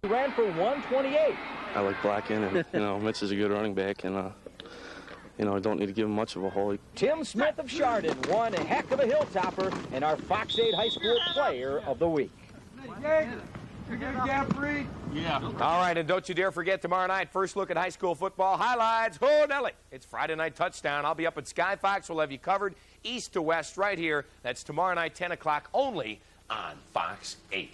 He ran for 128. I like Blacken, and, Mitch is a good running back, and, I don't need to give him much of a hole. Tim Smith of Chardon won a heck of a hilltopper and our Fox 8 High School Player of the Week. Yeah. All right, and don't you dare forget tomorrow night, first look at high school football highlights. Oh, Nelly. It's Friday night touchdown. I'll be up at Sky Fox. We'll have you covered east to west right here. That's tomorrow night, 10 o'clock, only on Fox 8.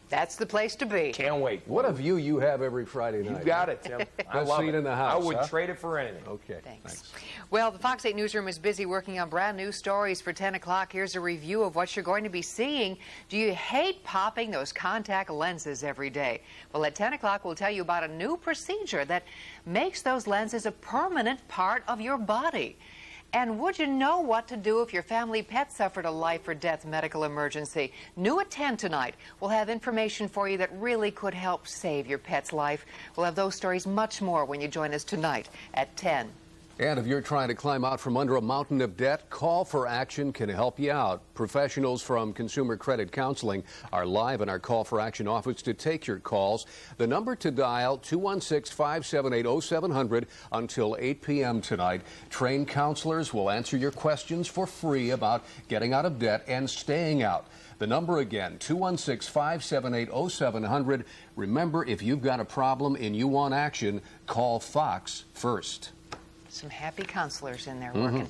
That's the place to be. Can't wait. What a view you have every Friday night. You got it, Tim. I love seat in the house, I wouldn't trade it for anything. Okay. Thanks. Well, the Fox 8 newsroom is busy working on brand new stories for 10 o'clock. Here's a review of what you're going to be seeing. Do you hate popping those contact lenses every day? Well, at 10 o'clock, we'll tell you about a new procedure that makes those lenses a permanent part of your body. And would you know what to do if your family pet suffered a life or death medical emergency? New at 10 tonight. We'll have information for you that really could help save your pet's life. We'll have those stories much more when you join us tonight at 10. And if you're trying to climb out from under a mountain of debt, Call for Action can help you out. Professionals from Consumer Credit Counseling are live in our Call for Action office to take your calls. The number to dial, 216-578-0700 until 8 p.m. tonight. Trained counselors will answer your questions for free about getting out of debt and staying out. The number again, 216-578-0700. Remember, if you've got a problem and you want action, call Fox first. Some happy counselors in there working.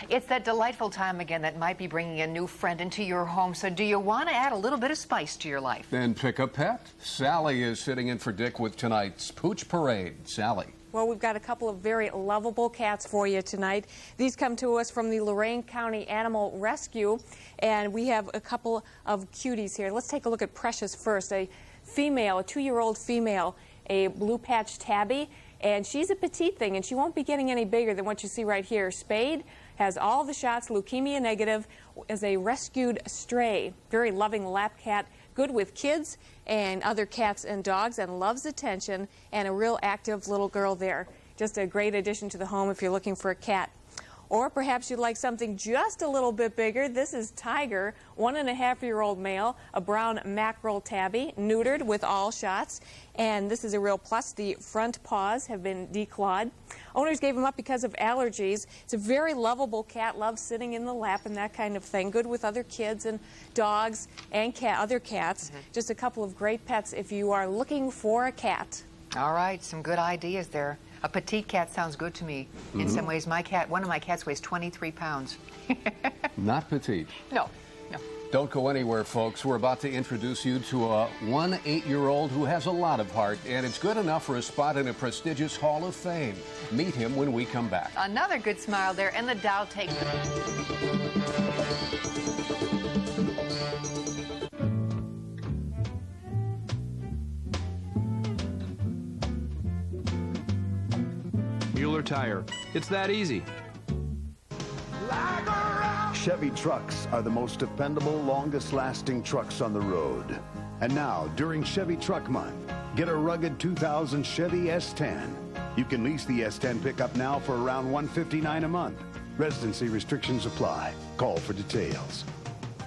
It's that delightful time again that might be bringing a new friend into your home. So do you want to add a little bit of spice to your life? Then pick a pet. Sally is sitting in for Dick with tonight's Pooch Parade. Sally. Well, we've got a couple of very lovable cats for you tonight. These come to us from the Lorain County Animal Rescue, and we have a couple of cuties here. Let's take a look at Precious first. A female, a 2-year-old female, a blue patch tabby. And she's a petite thing, and she won't be getting any bigger than what you see right here. Spayed, has all the shots, leukemia negative, is a rescued stray. Very loving lap cat, good with kids and other cats and dogs, and loves attention, and a real active little girl there. Just a great addition to the home if you're looking for a cat. Or perhaps you'd like something just a little bit bigger. This is Tiger, 1.5-year-old male, a brown mackerel tabby, neutered with all shots. And this is a real plus. The front paws have been declawed. Owners gave him up because of allergies. It's a very lovable cat, loves sitting in the lap and that kind of thing. Good with other kids and dogs and other cats. Just a couple of great pets if you are looking for a cat. All right, some good ideas there. A petite cat sounds good to me. In some ways, one of my cats weighs 23 pounds. Not petite. No, no. Don't go anywhere, folks. We're about to introduce you to a 8-year-old who has a lot of heart, and it's good enough for a spot in a prestigious Hall of Fame. Meet him when we come back. Another good smile there, and the Dow takes it. Mueller Tire. It's that easy. Chevy trucks are the most dependable, longest-lasting trucks on the road. And now, during Chevy Truck Month, get a rugged 2000 Chevy S10. You can lease the S10 pickup now for around $159 a month. Residency restrictions apply. Call for details.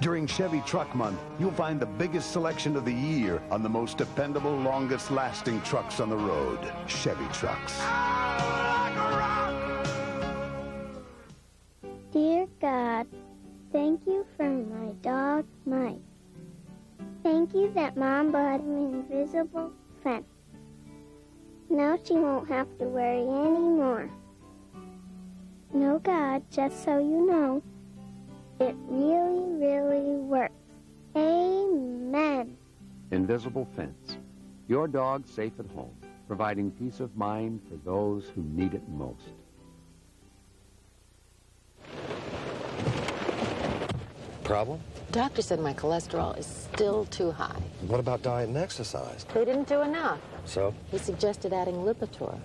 During Chevy Truck Month, you'll find the biggest selection of the year on the most dependable, longest-lasting trucks on the road. Chevy trucks. Dear God, thank you for my dog, Mike. Thank you that Mom bought an invisible fence. Now she won't have to worry anymore. No, God, just so you know, it really, really works. Amen. Invisible Fence. Your dog safe at home, providing peace of mind for those who need it most. Problem? Doctor said my cholesterol is still too high. What about diet and exercise? They didn't do enough. So? He suggested adding Lipitor.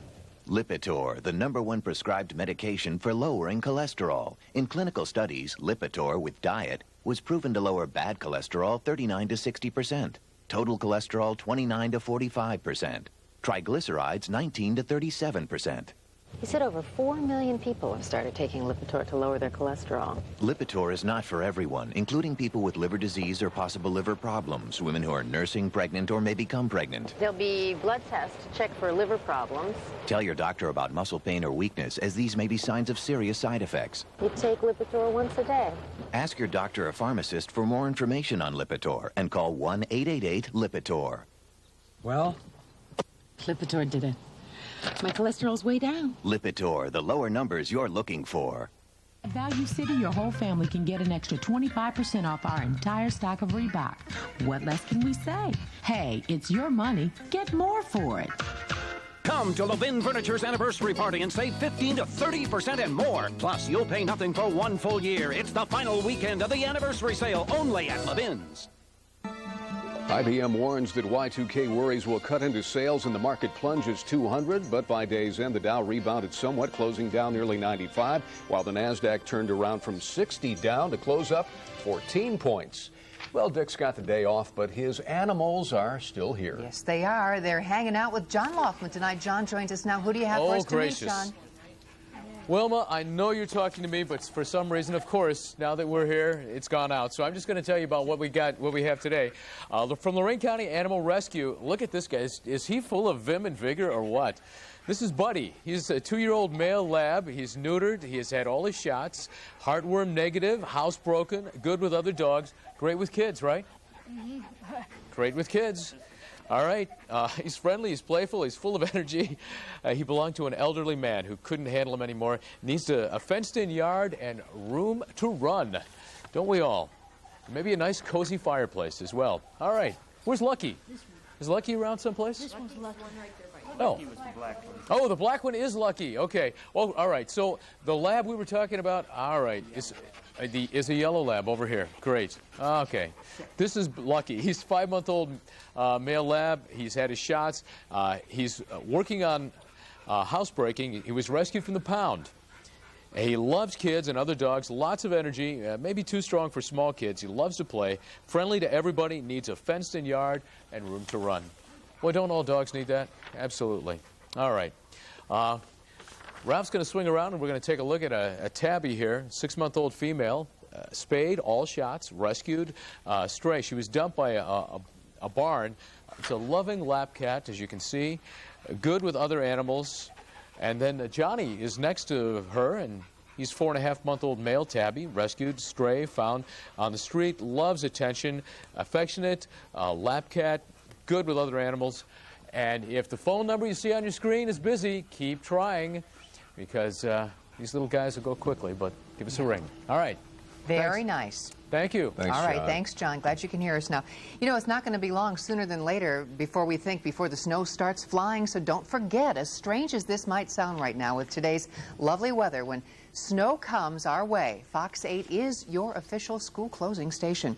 Lipitor, the #1 prescribed medication for lowering cholesterol. In clinical studies, Lipitor with diet was proven to lower bad cholesterol 39 to 60%, total cholesterol 29 to 45%, triglycerides 19 to 37%. He said over 4 million people have started taking Lipitor to lower their cholesterol. Lipitor is not for everyone, including people with liver disease or possible liver problems, women who are nursing, pregnant, or may become pregnant. There'll be blood tests to check for liver problems. Tell your doctor about muscle pain or weakness, as these may be signs of serious side effects. You take Lipitor once a day. Ask your doctor or pharmacist for more information on Lipitor and call 1-888-LIPITOR. Well? Lipitor did it. My cholesterol's way down. Lipitor, the lower numbers you're looking for. At Value City, your whole family can get an extra 25% off our entire stock of Reebok. What less can we say? Hey, it's your money. Get more for it. Come to Levin Furniture's anniversary party and save 15 to 30% and more. Plus, you'll pay nothing for 1 full year. It's the final weekend of the anniversary sale only at Levin's. IBM warns that Y2K worries will cut into sales and the market plunges 200, but by day's end, the Dow rebounded somewhat, closing down nearly 95, while the NASDAQ turned around from 60 down to close up 14 points. Well, Dick's got the day off, but his animals are still here. Yes, they are. They're hanging out with John Laughlin tonight. John joins us now. Who do you have for us tonight, John? Wilma, I know you're talking to me, but for some reason, of course, now that we're here, it's gone out. So I'm just going to tell you about what we have today. From Lorraine County Animal Rescue, look at this guy. Is he full of vim and vigor or what? This is Buddy. He's a 2-year-old male lab. He's neutered. He has had all his shots. Heartworm negative, housebroken, good with other dogs. Great with kids, right? Great with kids. All right. He's friendly, he's playful, he's full of energy. He belonged to an elderly man who couldn't handle him anymore. Needs a fenced-in yard and room to run. Don't we all? Maybe a nice, cozy fireplace as well. All right. Where's Lucky? Is Lucky around someplace? This one's Lucky. Oh. Oh, the black one is Lucky. Okay. Well, all right. So the lab we were talking about, all right, is a yellow lab over here. Great. Okay. This is Lucky. He's a 5-month-old male lab. He's had his shots. He's working on housebreaking. He was rescued from the pound. He loves kids and other dogs, lots of energy, maybe too strong for small kids. He loves to play, friendly to everybody, needs a fenced-in yard and room to run. Boy, don't all dogs need that? Absolutely. All right. Ralph's going to swing around, and we're going to take a look at a tabby here, 6-month-old female, spayed, all shots, rescued, stray. She was dumped by a barn. It's a loving lap cat, as you can see, good with other animals. And then Johnny is next to her, and he's 4.5-month-old male tabby, rescued, stray, found on the street, loves attention, affectionate, lap cat, good with other animals. And if the phone number you see on your screen is busy, keep trying, because these little guys will go quickly, but give us a ring. All right. Very nice. Thank you. Thanks, all right, John. thanks, John. Glad you can hear us now. You know, it's not going to be long sooner than later before the snow starts flying, so don't forget, as strange as this might sound right now with today's lovely weather, when snow comes our way, Fox 8 is your official school closing station.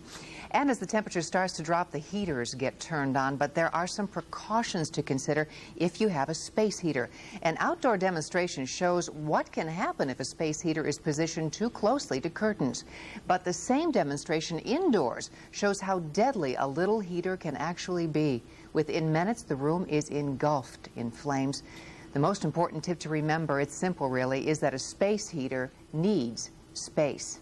And as the temperature starts to drop, the heaters get turned on, but there are some precautions to consider if you have a space heater. An outdoor demonstration shows what can happen if a space heater is positioned too closely to curtains. But the same demonstration indoors shows how deadly a little heater can actually be. Within minutes, the room is engulfed in flames. The most important tip to remember, it's simple really, is that a space heater needs space.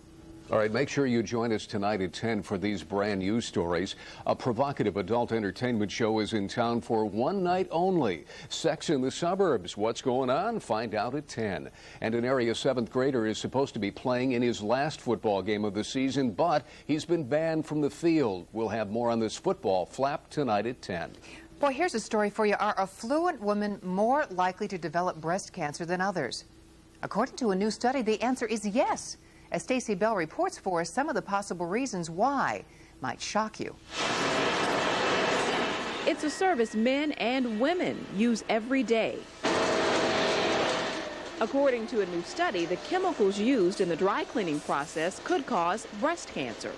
All right, make sure you join us tonight at 10 for these brand new stories. A provocative adult entertainment show is in town for one night only. Sex in the Suburbs. What's going on? Find out at 10. And an area 7th grader is supposed to be playing in his last football game of the season, but he's been banned from the field. We'll have more on this football flap tonight at 10. Boy, here's a story for you. Are affluent women more likely to develop breast cancer than others? According to a new study, the answer is yes. As Stacey Bell reports for us, some of the possible reasons why might shock you. It's a service men and women use every day. According to a new study, the chemicals used in the dry cleaning process could cause breast cancer.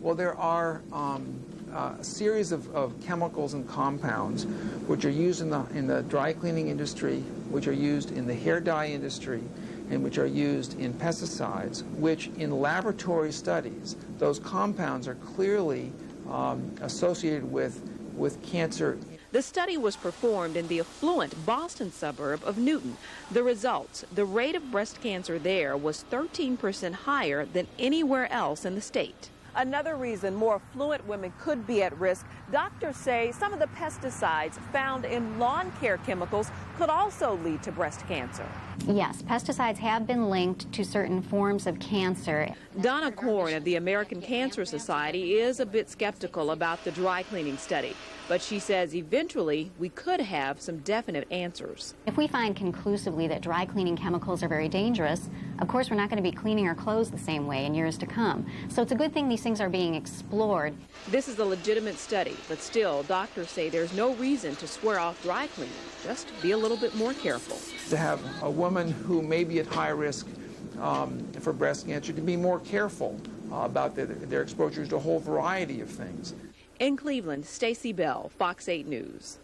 Well, there are a series of chemicals and compounds which are used in the dry cleaning industry, which are used in the hair dye industry, and which are used in pesticides, which in laboratory studies, those compounds are clearly associated with cancer. The study was performed in the affluent Boston suburb of Newton. The results, the rate of breast cancer there was 13% higher than anywhere else in the state. Another reason more affluent women could be at risk, doctors say some of the pesticides found in lawn care chemicals could also lead to breast cancer. Yes, pesticides have been linked to certain forms of cancer. Donna Korn of the American Cancer Society is a bit skeptical about the dry cleaning study, but she says eventually we could have some definite answers. If we find conclusively that dry cleaning chemicals are very dangerous, of course we're not going to be cleaning our clothes the same way in years to come. So it's a good thing these things are being explored. This is a legitimate study, but still doctors say there's no reason to swear off dry cleaning. Just be a little bit more careful. To have a woman who may be at high risk for breast cancer to be more careful about their exposures to a whole variety of things. In Cleveland, Stacey Bell, Fox 8 News.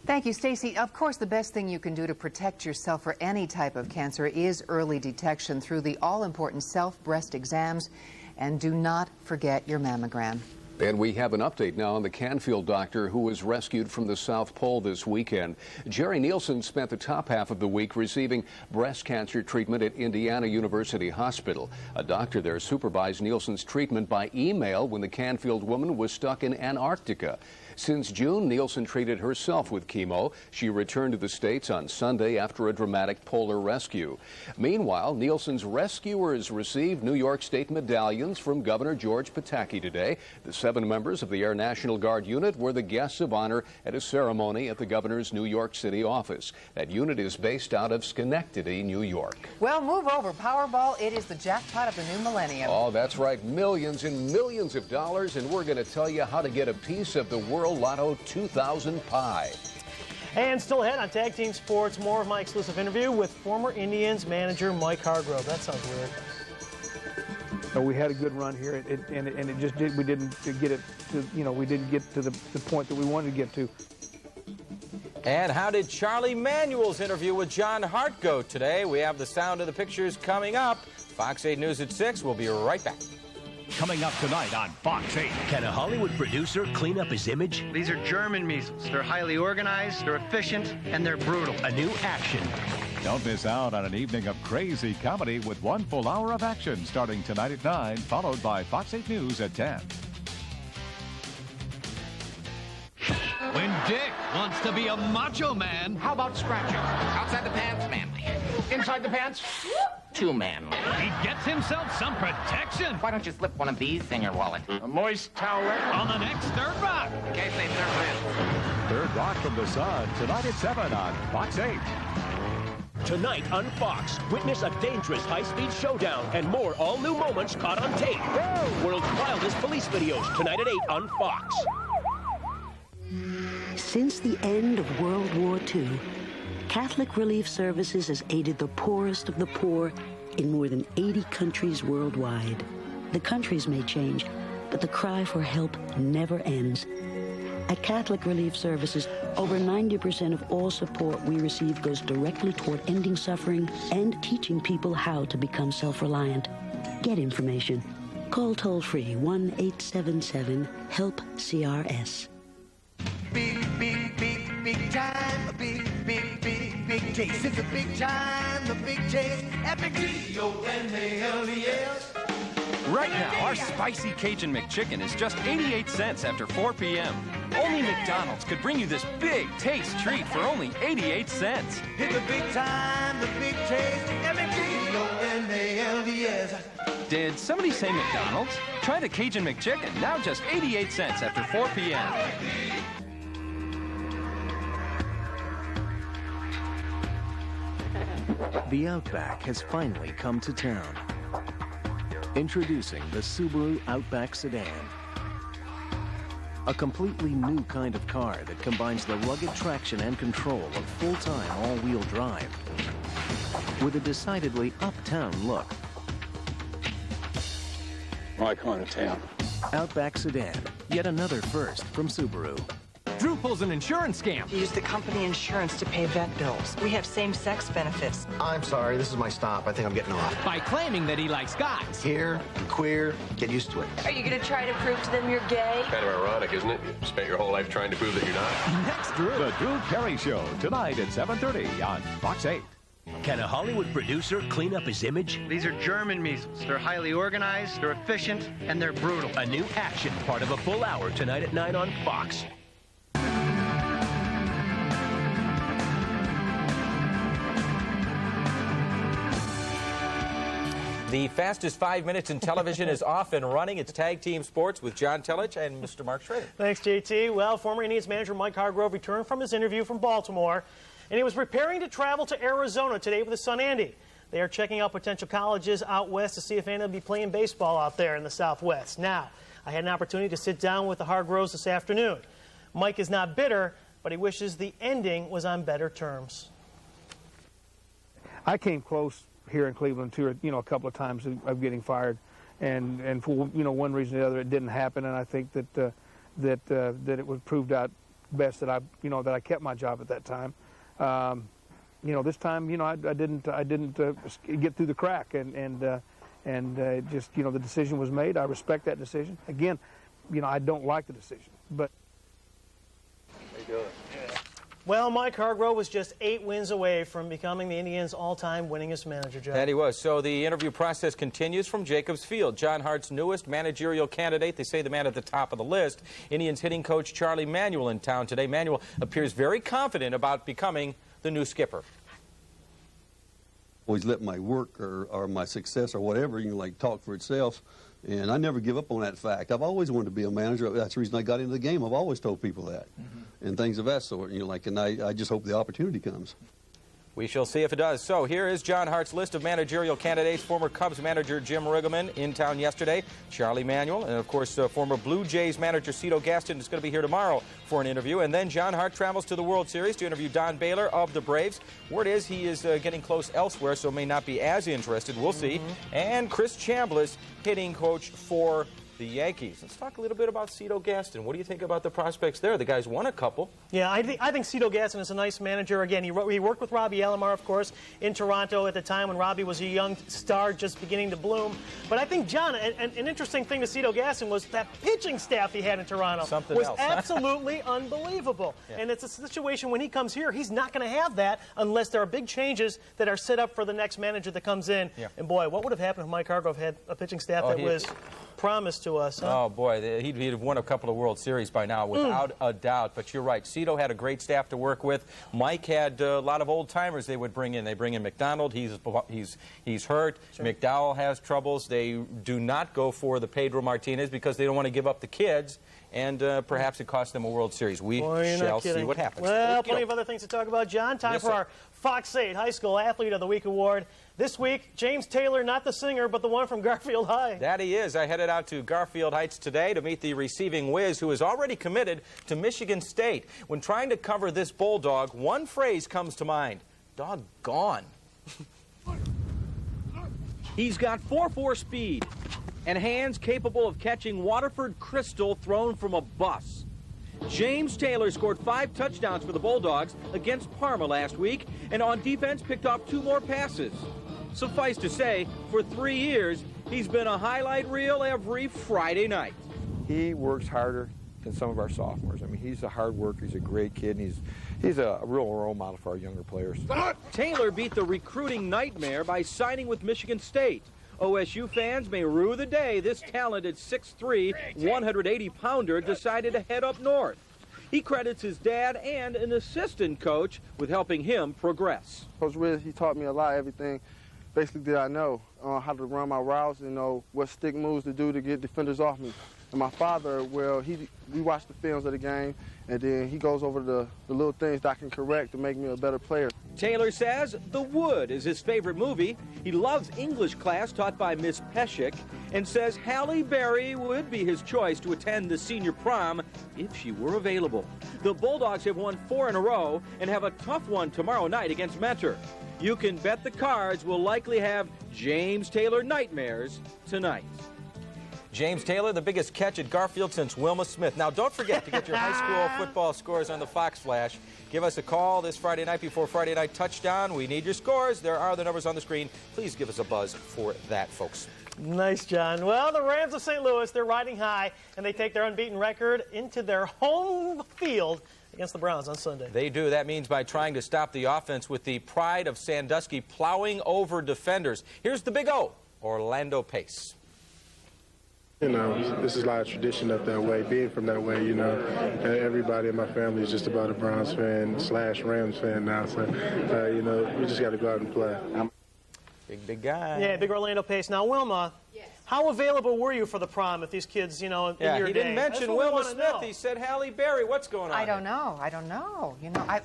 Thank you, Stacey. Of course, the best thing you can do to protect yourself for any type of cancer is early detection through the all-important self-breast exams. And do not forget your mammogram. And we have an update now on the Canfield doctor who was rescued from the South Pole this weekend. Jerry Nielsen spent the top half of the week receiving breast cancer treatment at Indiana University Hospital. A doctor there supervised Nielsen's treatment by email when the Canfield woman was stuck in Antarctica. Since June, Nielsen treated herself with chemo. She returned to the States on Sunday after a dramatic polar rescue. Meanwhile, Nielsen's rescuers received New York State medallions from Governor George Pataki today. The 7 members of the Air National Guard unit were the guests of honor at a ceremony at the governor's New York City office. That unit is based out of Schenectady, New York. Well, move over, Powerball. It is the jackpot of the new millennium. Oh, that's right. Millions and millions of dollars, and we're going to tell you how to get a piece of the World Lotto 2000 pie. And still ahead on Tag Team Sports, more of my exclusive interview with former Indians manager Mike Hargrove. That sounds weird. We had a good run here, and it just did. We didn't get it to, we didn't get to the point that we wanted to get to. And how did Charlie Manuel's interview with John Hart go today? We have the sound of the pictures coming up. Fox 8 News at 6. We'll be right back. Coming up tonight on Fox 8. Can a Hollywood producer clean up his image? These are German measles. They're highly organized, they're efficient, and they're brutal. A new action. Don't miss out on an evening of crazy comedy with one full hour of action starting tonight at 9, followed by Fox 8 News at 10. When Dick wants to be a macho man. How about scratching? Outside the pants, manly. Inside the pants, too manly. He gets himself some protection. Why don't you slip one of these in your wallet? A moist towel. On the next Third Rock. In case they serve Third Rock from the Sun, tonight at 7 on Fox 8. Tonight on Fox, witness a dangerous high-speed showdown and more all-new moments caught on tape. World's wildest police videos, tonight at 8 on Fox. Since the end of World War II, Catholic Relief Services has aided the poorest of the poor in more than 80 countries worldwide. The countries may change, but the cry for help never ends. At Catholic Relief Services, over 90% of all support we receive goes directly toward ending suffering and teaching people how to become self-reliant. Get information. Call toll-free 1-877-HELP-CRS. Big time, a big chase. It's a big time, the big chase. Epic D-O-N-A-L-E-S. Right now, our spicy Cajun McChicken is just 88 cents after 4 p.m. Only McDonald's could bring you this big taste treat for only 88 cents. It's a big time, the big chase. Epic D-O-N-A-L-E-S. Did somebody say McDonald's? Try the Cajun McChicken, now just 88 cents after 4 p.m. The Outback has finally come to town. Introducing the Subaru Outback Sedan. A completely new kind of car that combines the rugged traction and control of full-time all-wheel drive with a decidedly uptown look. My kind of town. Outback Sedan, yet another first from Subaru. Drew pulls an insurance scam. Use the company insurance to pay vet bills. We have same-sex benefits. I'm sorry, this is my stop. I think I'm getting off. By claiming that he likes guys. Here, I'm queer, get used to it. Are you going to try to prove to them you're gay? Kind of ironic, isn't it? You spent your whole life trying to prove that you're not. Next, Drew. The Drew Carey Show, tonight at 7:30 on Fox 8. Can a Hollywood producer clean up his image? These are German measles. They're highly organized, they're efficient, and they're brutal. A new action part of a full hour tonight at 9 on Fox. The fastest 5 minutes in television is off and running. It's Tag Team Sports with John Telich and Mr. Mark Schrader. Thanks, JT. Well, former Indians manager Mike Hargrove returned from his interview from Baltimore, and he was preparing to travel to Arizona today with his son Andy. They are checking out potential colleges out west to see if Andy will be playing baseball out there in the Southwest. Now, I had an opportunity to sit down with the Hargroves this afternoon. Mike is not bitter, but he wishes the ending was on better terms. I came close here in Cleveland a couple of times of getting fired, and for one reason or the other it didn't happen, and I think that it was proved out best that I kept my job at that time. This time I didn't get through the crack, and just the decision was made. I respect that decision. Again, I don't like the decision, but. How you doing? Well, Mike Hargrove was just 8 wins away from becoming the Indians' all-time winningest manager, John. That he was. So the interview process continues from Jacobs Field. John Hart's newest managerial candidate, they say the man at the top of the list, Indians hitting coach Charlie Manuel in town today. Manuel appears very confident about becoming the new skipper. Always let my work or my success or whatever, talk for itself. And I never give up on that fact. I've always wanted to be a manager. That's the reason I got into the game. I've always told people that. And things of that sort. And I just hope the opportunity comes. We shall see if it does. So here is John Hart's list of managerial candidates. Former Cubs manager Jim Riggleman in town yesterday. Charlie Manuel. And, of course, former Blue Jays manager Cito Gaston is going to be here tomorrow for an interview. And then John Hart travels to the World Series to interview Don Baylor of the Braves. Word is he is getting close elsewhere, so may not be as interested. We'll see. And Chris Chambliss, hitting coach for the Yankees. Let's talk a little bit about Cito Gaston. What do you think about the prospects there? The guy's won a couple. Yeah, I think Cito Gaston is a nice manager. Again, he worked with Robbie Alomar, of course, in Toronto at the time when Robbie was a young star just beginning to bloom. But I think, John, an interesting thing to Cito Gaston was that pitching staff he had in Toronto was absolutely unbelievable. Yeah. And it's a situation when he comes here, he's not going to have that unless there are big changes that are set up for the next manager that comes in. Yeah. And boy, what would have happened if Mike Hargrove had a pitching staff that was promised to us? Huh? Oh, boy, he'd have won a couple of World Series by now, without a doubt. But you're right. Cito had a great staff to work with. Mike had a lot of old-timers they would bring in. They bring in McDonald. He's hurt. Sure. McDowell has troubles. They do not go for the Pedro Martinez because they don't want to give up the kids. And perhaps it cost them a World Series. We shall see what happens. Well, plenty of other things to talk about, John. Time for our Fox 8 High School Athlete of the Week award. This week, James Taylor, not the singer, but the one from Garfield High. That he is. I headed out to Garfield Heights today to meet the receiving whiz who is already committed to Michigan State. When trying to cover this Bulldog, one phrase comes to mind: doggone. He's got 4.4 speed and hands capable of catching Waterford Crystal thrown from a bus. James Taylor scored 5 touchdowns for the Bulldogs against Parma last week, and on defense picked off 2 more passes. Suffice to say, for 3 years, he's been a highlight reel every Friday night. He works harder than some of our sophomores. I mean, he's a hard worker. He's a great kid, and he's a real role model for our younger players. Taylor beat the recruiting nightmare by signing with Michigan State. OSU fans may rue the day this talented 6'3", 180-pounder decided to head up north. He credits his dad and an assistant coach with helping him progress. Coach Riz, he taught me a lot, everything basically that I know, how to run my routes and know what stick moves to do to get defenders off me. And my father, well, we watch the films of the game, and then he goes over the little things that I can correct to make me a better player. Taylor says The Wood is his favorite movie. He loves English class taught by Miss Peschick, and says Halle Berry would be his choice to attend the senior prom if she were available. The Bulldogs have won 4 in a row and have a tough one tomorrow night against Mentor. You can bet the Cards will likely have James Taylor nightmares tonight. James Taylor, the biggest catch at Garfield since Wilma Smith. Now, don't forget to get your high school football scores on the Fox Flash. Give us a call this Friday night before Friday Night Touchdown. We need your scores. There are the numbers on the screen. Please give us a buzz for that, folks. Nice, John. Well, the Rams of St. Louis, they're riding high, and they take their unbeaten record into their home field against the Browns on Sunday. They do. That means by trying to stop the offense with the pride of Sandusky plowing over defenders. Here's the Big O, Orlando Pace. You know, this is a lot of tradition up that way. Being from that way, you know, everybody in my family is just about a Browns fan / Rams fan now. So, you know, we just got to go out and play. Big guy. Yeah, big Orlando Pace. Now, Wilma, how available were you for the prom if these kids, you know, in your he day? didn't mention Wilma Smith. He said Halle Berry. What's going on? I don't know. I don't know. You know, I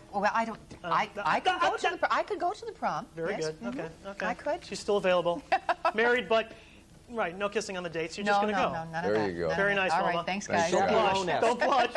could go to the prom. Very yes. good. Okay. Okay. I could. She's still available. Married, but right, no kissing on the dates. You're just going to go. No, none of that. There you go. Very nice, All Wilma. right, thanks, guys. Don't blush. Don't blush.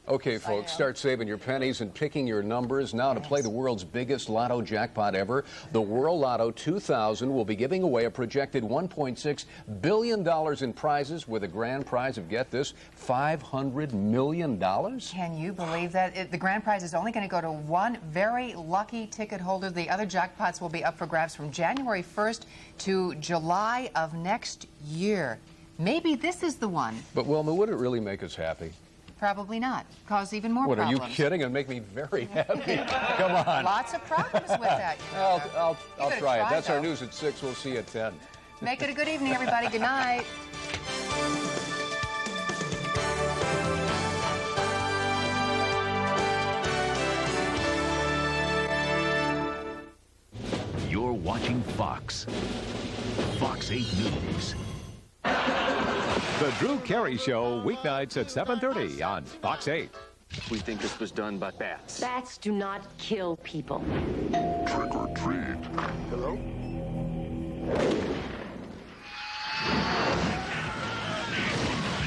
Okay, folks, start saving your pennies and picking your numbers now to play the world's biggest lotto jackpot ever. The World Lotto 2000 will be giving away a projected $1.6 billion in prizes with a grand prize of, get this, $500 million? Can you believe that? The grand prize is only going to go to one very lucky ticket holder. The other jackpots will be up for grabs from January 1st to July of next year. Maybe this is the one. But, Wilma, would it really make us happy? Probably not. Cause even more what, problems. Are you kidding? It'd make me very happy. Come on. Lots of problems with that. I'll try it. That's though. our news at 6. We'll see you at 10. Make it a good evening, everybody. Good night. You're watching Fox. Fox 8 News. The Drew Carey Show, weeknights at 7:30 on Fox 8. We think this was done by bats. Bats do not kill people. Trick or treat. Hello?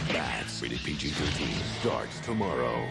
Bats. Rated PG-13 starts tomorrow.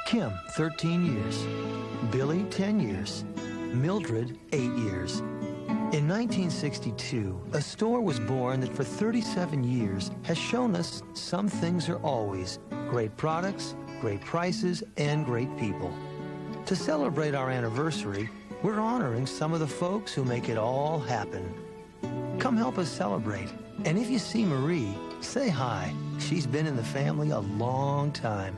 Kim, 13 years. Billy, 10 years. Mildred, 8 years. In 1962, a store was born that for 37 years has shown us some things are always great products, great prices, and great people. To celebrate our anniversary, we're honoring some of the folks who make it all happen. Come help us celebrate. And if you see Marie, say hi. She's been in the family a long time.